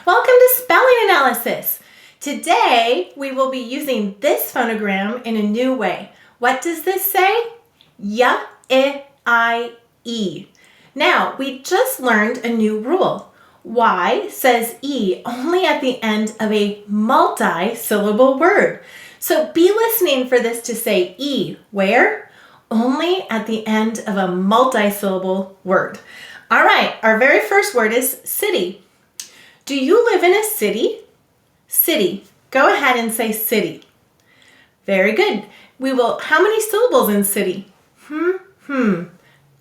Welcome to Spelling Analysis. Today we will be using this phonogram in a new way. What does this say? Y, I, E. Now, we just learned a new rule. Y says E only at the end of a multi-syllable word. So be listening for this to say E. Where? Only at the end of a multi-syllable word. All right, our very first word is city. Do you live in a city? City. Go ahead and say city. Very good. How many syllables in city?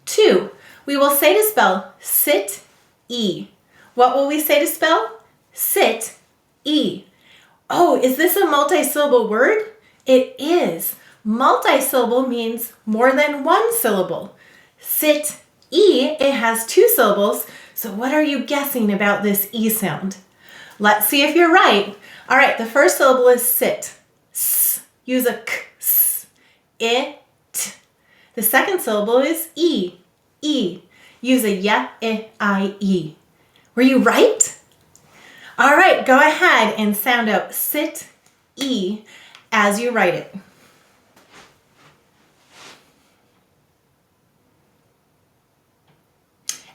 Two. We will say to spell sit, E. What will we say to spell? Sit, E. Oh, is this a multi-syllable word? It is. Multi-syllable means more than one syllable. Sit, E, it has two syllables. So what are you guessing about this E sound? Let's see if you're right. All right, the first syllable is sit. S. Use a k, s. It. The second syllable is E. E. Use a y, I, E. Were you right? All right, go ahead and sound out sit, E as you write it.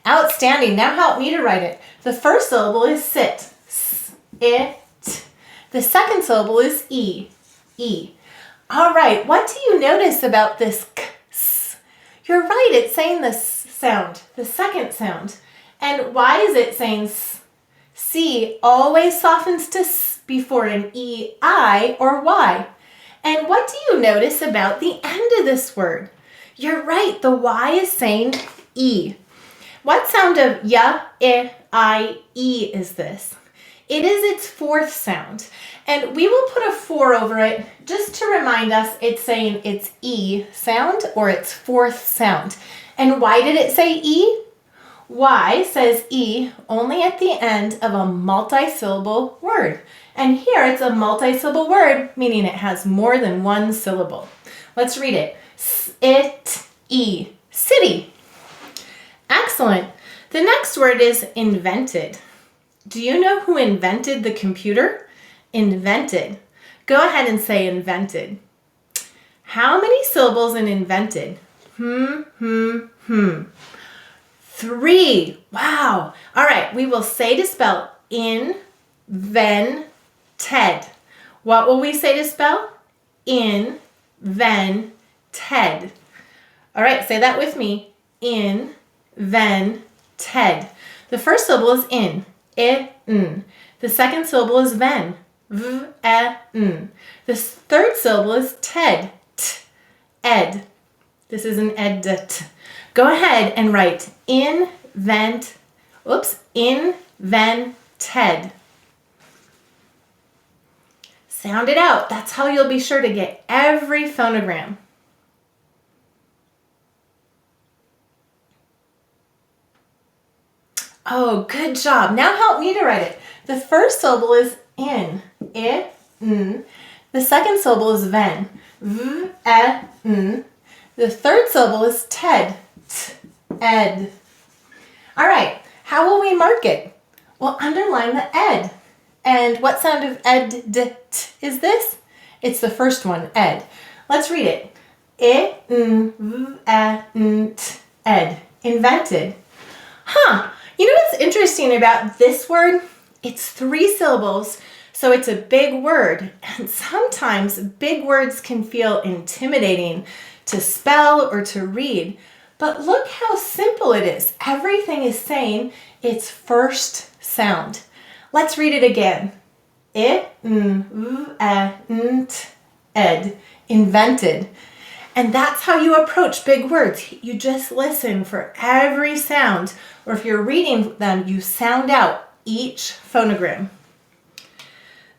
Outstanding. Now help me to write it. The first syllable is sit. S, it. The second syllable is E. E. All right. What do you notice about this k, s? You're right. It's saying the s sound, the second sound. And why is it saying s? C always softens to s before an E, I, or Y. And what do you notice about the end of this word? You're right. The Y is saying E. What sound of y, I, E is this? It is its fourth sound. And we will put a 4 over it just to remind us it's saying its E sound or its fourth sound. And why did it say E? Y says E only at the end of a multi-syllable word. And here it's a multi-syllable word, meaning it has more than one syllable. Let's read it. It, E, city. Excellent. The next word is invented. Do you know who invented the computer? Invented. Go ahead and say invented. How many syllables in invented? 3. Wow. All right, we will say to spell in-ven-ted. What will we say to spell? In-ven-ted. All right, say that with me. In-ven-ted. The first syllable is in. I-n. The second syllable is ven. V-e-n. The third syllable is ted. T-ed. This is an ed-t. Go ahead and write invented. Sound it out. That's how you'll be sure to get every phonogram. Oh, good job. Now help me to write it. The first syllable is in. I-n. The second syllable is ven. V-e-n. The third syllable is ted. T-ed. All right. How will we mark it? Well, underline the ed. And what sound of ed-d-t is this? It's the first one, ed. Let's read it. I-n-v-e-n-t-ed. Invented. You know what's interesting about this word? It's 3 syllables, so it's a big word. And sometimes big words can feel intimidating to spell or to read. But look how simple it is. Everything is saying its first sound. Let's read it again. I-n-v-e-n-t-ed. Invented. And that's how you approach big words. You just listen for every sound, or if you're reading them, you sound out each phonogram.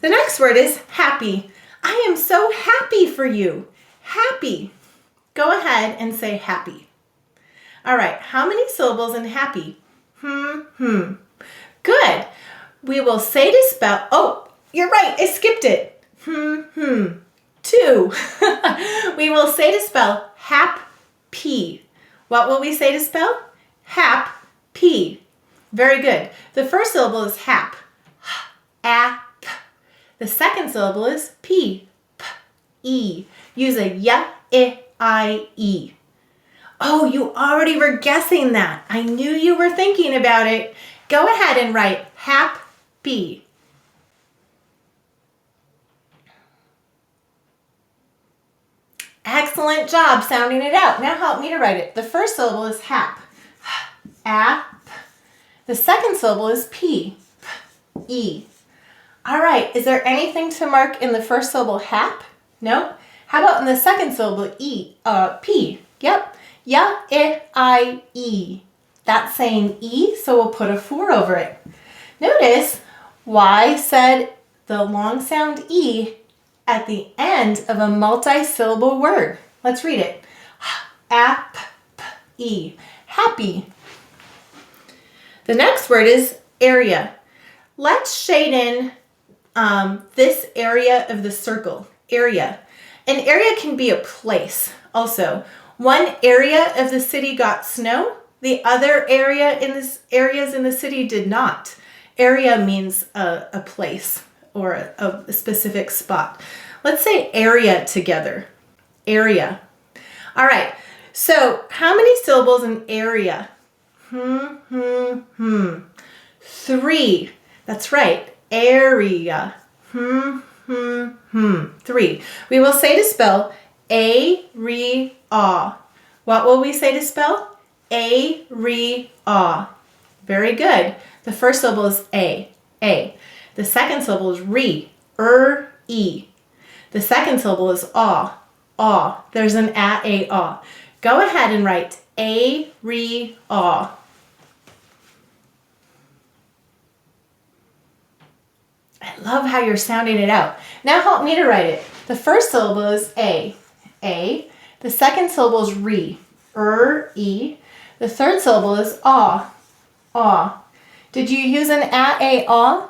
The next word is happy. I am so happy for you. Happy. Go ahead and say happy. All right, how many syllables in happy? Good. We will say to spell, oh, you're right, I skipped it. 2. We will say to spell hap-py. What will we say to spell? Hap-py. Very good. The first syllable is hap. App. The second syllable is P, P, E. Use a y, I, E. Oh, you already were guessing that. I knew you were thinking about it. Go ahead and write happy. Excellent job sounding it out. Now help me to write it. The first syllable is hap. App. The second syllable is P, P, E. All right, is there anything to mark in the first syllable hap? No? How about in the second syllable P? Yep. Ya, I, E. That's saying E, so we'll put a 4 over it. Notice Y said the long sound E at the end of a multi-syllable word. Let's read it. App, E. Happy. The next word is area. Let's shade in this area of the circle. Area. An area can be a place also. One area of the city got snow. The other areas in the city did not. Area means a place or a specific spot. Let's say area together. Area. All right. So how many syllables in area? 3. That's right. Area. 3. We will say to spell A-re-aw. What will we say to spell? A-re-aw. Very good. The first syllable is A. The second syllable is re. E. The second syllable is aw. There's an a-aw. Go ahead and write A-re-aw. I love how you're sounding it out. Now help me to write it. The first syllable is A. The second syllable is re. E. The third syllable is aw. Did you use an a-aw?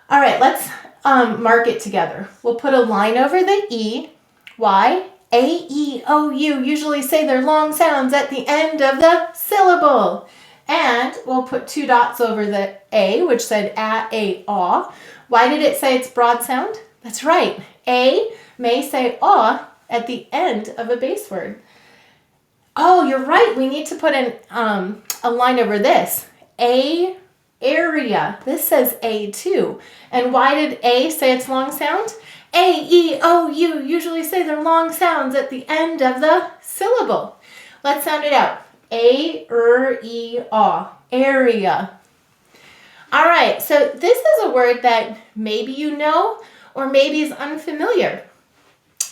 All right, let's mark it together. We'll put a line over the E. Why? A-E-O-U usually say their long sounds at the end of the syllable. And we'll put 2 dots over the A, which said a-aw. Why did it say it's broad sound? That's right. A may say aw at the end of a base word. Oh, you're right. We need to put a line over this. Area. This says A too. And why did A say its long sound? A-E-O-U usually say their long sounds at the end of the syllable. Let's sound it out. A-R-E-aw. Area. All right, so this is a word that maybe you know or maybe is unfamiliar.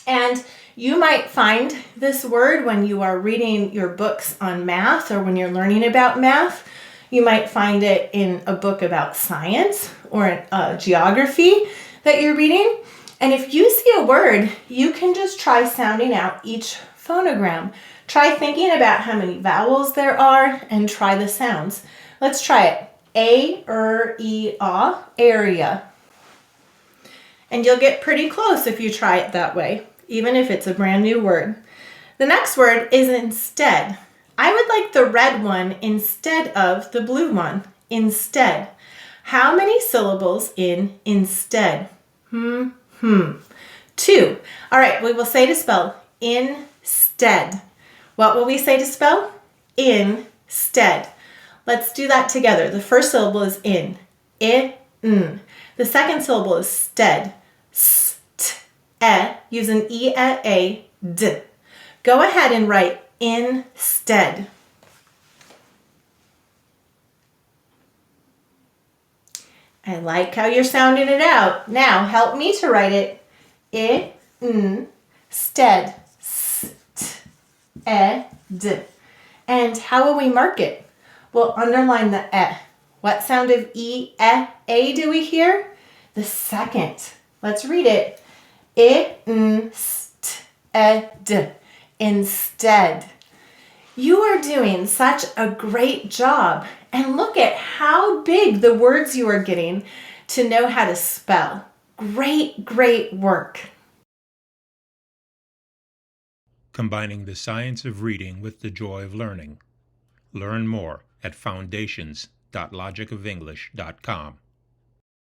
And you might find this word when you are reading your books on math or when you're learning about math. You might find it in a book about science or geography that you're reading. And if you see a word, you can just try sounding out each phonogram. Try thinking about how many vowels there are and try the sounds. Let's try it. A-R-E-aw, area. And you'll get pretty close if you try it that way, even if it's a brand new word. The next word is instead. I would like the red one instead of the blue one. Instead. How many syllables in instead? 2. All right, we will say to spell instead. What will we say to spell? Instead. Let's do that together. The first syllable is in. The second syllable is stead. Use an E-A-D. Go ahead and write instead. I like how you're sounding it out. Now help me to write it. Stead. Ed. And how will we mark it? We'll underline the e. What sound of E-A do we hear? The second. Let's read it. Instead. Instead. You are doing such a great job. And look at how big the words you are getting to know how to spell. Great, great work. Combining the science of reading with the joy of learning. Learn more at foundations.logicofenglish.com.